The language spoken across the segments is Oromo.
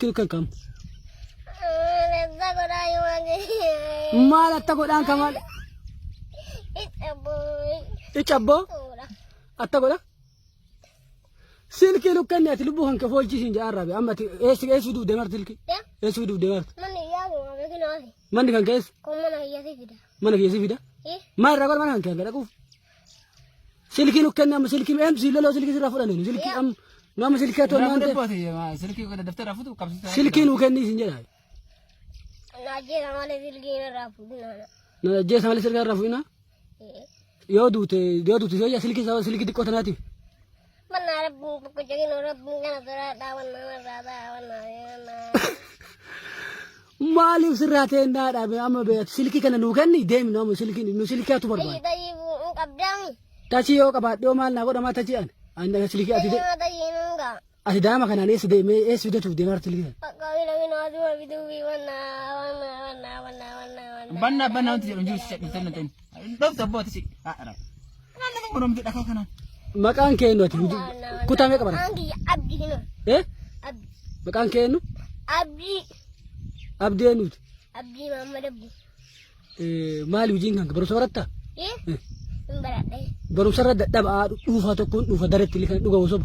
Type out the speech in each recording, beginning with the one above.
كم كم ما لا تقول أنا كمان إيش أبو أتقول سلكي لو كان يتلبوهن كفول جيسين جاربي أما إيش بدو دمار سلكي إيش بدو دمار من كان كيس من كيس فيدا ما رجال من كان كذا كوف سلكي لو كان أما سلكي أم سيلا لو سلكي سرافة لاني سلكي أم ما سلكي أتوه ما أنت سلكي ولا دفتر أفوت وكم سلكي لو كان نيسين جاي نجيس مالي سلكي رافونا يودو تسوي سلكي سوا سلكي دكتور ناتي مالي سراتين نار أبي أما بيت سلكي كنا نوكني دايم نوم سلكي أتو بربان تاشيو كبار يوم مال نقول ما تاشيان عندنا سلكي أتي دايم كنا نيس دايم إيش بدو تودي مار سلكي بنا أنت جالس شيء مثلنا تين لو تبغى تسي أنا نقول مجد أكو كنا makan kenu ati kutame kabar abdi hino abdi makan kenu abdi enu abdi Muhammad abdi mali ujingan baru saratta barat baru sarada daba dufa to kun dufa daret likan duga wosob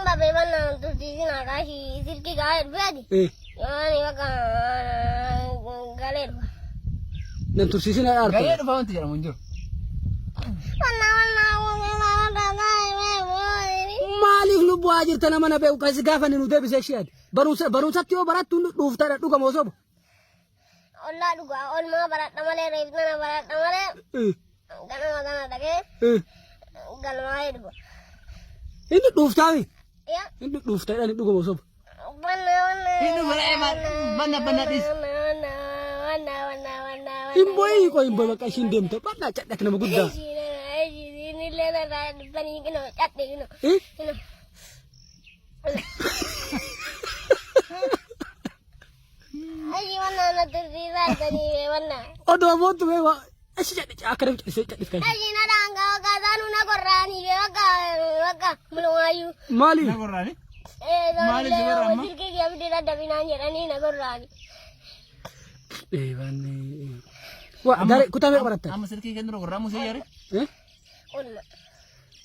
babe mana tu dina kashi silki gaer badi yani waka galer nan tursisina arta gaya depan tu jangan muncul malik lu buajir tanah mana be kasi gafan nu debi sekshiad baru satyo barat tu dufta duga wosob Allah duga on ma barat namale reibna barat namale gana dage galwai duga ini dufta wi ya ini dufta dan duga wosob ini mana dis imboy ko imboy makashin dem to bana cadak na magudda ini lena bani kino catte kino ayi wana na terira tani wana odo votu we wa ashi cadak akare cadak kan ayi na danga ka danu na korani waka mulungayu mali na korani mali jibara silki ya bidira dabina nyerani na korani bani wa dari kutame baratta ama silki kan ro koramu sayare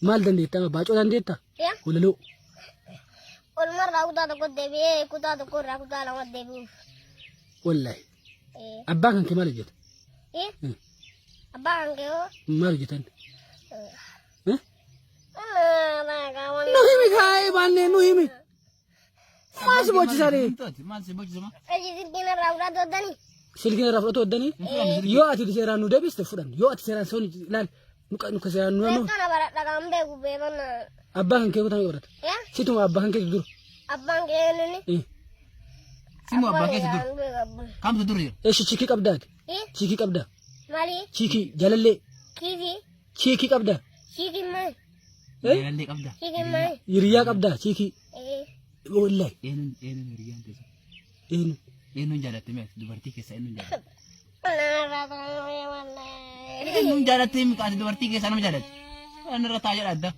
mal dan deta baco dan deta ya ulelo ulmar rauda to debi kuta to korra kuta la debi wallahi abban kan mal jet abban ke o mal jetan nuhimi kai banne nuhimi mas bochi sare mas bochi sama ayi silkina rauda to dani silkina rauda to dani yo ati disera nu debis te fudan yo ati sera soni lal nuka sera nu no kana barat daga ambe gube bana abban ke kutame barat ya situ abban ke dur abban ke ni simu abban ke dur kam dur ya chiki qabdat chiki qabda mali chiki jalalle chiki qabda chiki mai jalalle qabda chiki mai yiriya qabda chiki wallahi enu riyan te enu jalate me dubarti ke sa enu jalate enu jalate me ka dubarti ke sa enu jalate anu rata aja ada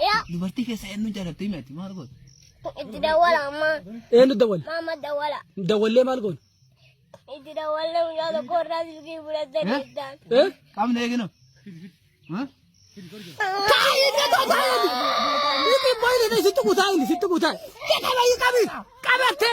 ya dubarti ke sa enu jalate me mar god itu dawala amma enu dawal mama dawala dawalle mal gon itu dawala udah korra silki bulat dan kam ne gino kai ne to kai ini boy ne situ kutai kita bayi kami kabate